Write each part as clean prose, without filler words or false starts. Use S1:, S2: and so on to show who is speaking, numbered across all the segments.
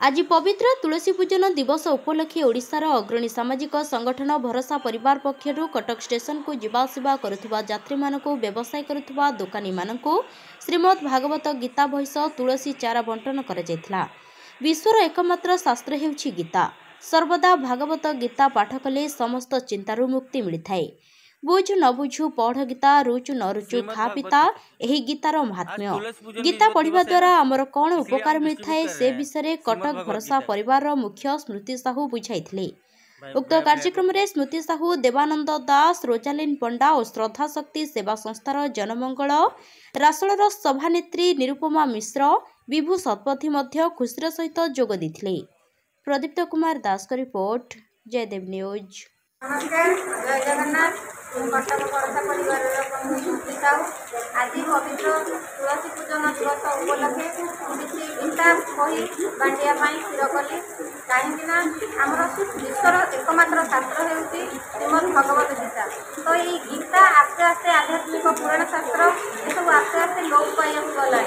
S1: आज पवित्र तुलसी पूजन दिवस उपलक्षे ओडिशार अग्रणी सामाजिक संगठन भरोसा परिवार पक्षर कटक स्टेशन को जीवासवा करुवा यात्री मानक व्यवसाय करुवा दोकानी मानक श्रीमद् भागवत गीता बही तुलसी चारा बंटन करा। विश्वर एकमात्र शास्त्र हेउछि गीता। सर्वदा भागवत गीता पाठ कले समस्त चिंतारू मुक्ति मिलता है। बुझ न बुझु पढ़ गीता, रुचु न रुचु खा पिता, यही गीतार महात्म्य। गीता पढ़िबा द्वारा आमर कौन उपकार मिलता है से विषय कटक भरोसा परिवार मुख्य स्मृति साहू बुझाइथिले। उक्त कार्यक्रम में स्मृति साहू, देवानंद दास, रोजालिन पंडा और श्रद्धा शक्ति सेवा संस्थार जनमंगल रासलर सभानेत्री निरुपमा मिश्र, विभू शतपथी मध्य खुशीर सहित जोग देथिले। प्रदीप्त कुमार दास का रिपोर्ट, जयदेव न्यूज।
S2: नमस्कार, जय जगन्नाथ। कटक भरोसा परिवार स्मृति साहू। आज पवित्र तुलसी पूजन दिवस उपलक्षे किसी गीता बही बांटिया स्थिर कली। कहीं आमर विश्वर एकमात्र शास्त्र हेउछि श्रीमद् भगवत गीता। तो ये गीता आस्ते आस्ते आध्यात्मिक पुराण शास्त्र ये सब आस्ते आस्ते लोप पाइबा गला।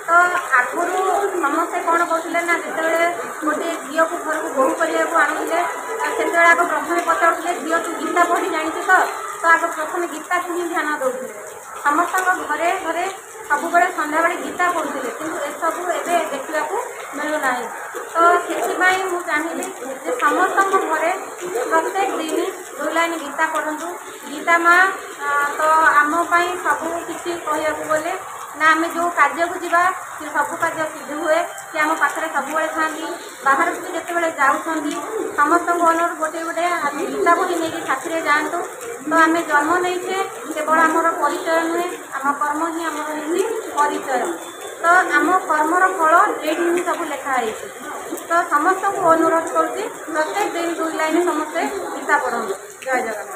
S2: तो आगुरी समस्ते कौन कहते ना, जिते गोटे झील को घर को बोहू करने आणुले से आग प्रथम पचारे झील तू गीता पढ़ी जानी तो आग प्रथम गीता को ही ध्यान दौले। समस्त घरे घरे सब सन्ध्या बेले गीता पढ़ुले, किंतु एसबू एवं देखा मिलूना। तो से चाहिए समस्त घरे प्रत्येक दिन 2 लाइन गीता पढ़ु। गीता माँ तो आमपाई सबू किसी कहू गले ना आम जो कार्य को जीवा सब कार्य सिद्ध हुए कि आम पाखे सब था। बाहर को जिते जाऊँगी समस्त अनुरोध गोटे गोटे गीता बही नहीं साथी जातु। तो आम जन्म नहीं केवल आमर परिचय नुहे, आम कर्म ही आमर परिचय। तो आम कर्मर फल ये ही सब लिखाई। तो समस्त को अनुरोध करुँच प्रत्येक दिन 2 लाइन समस्ते गीता पढ़ु। जय जगन्नाथ।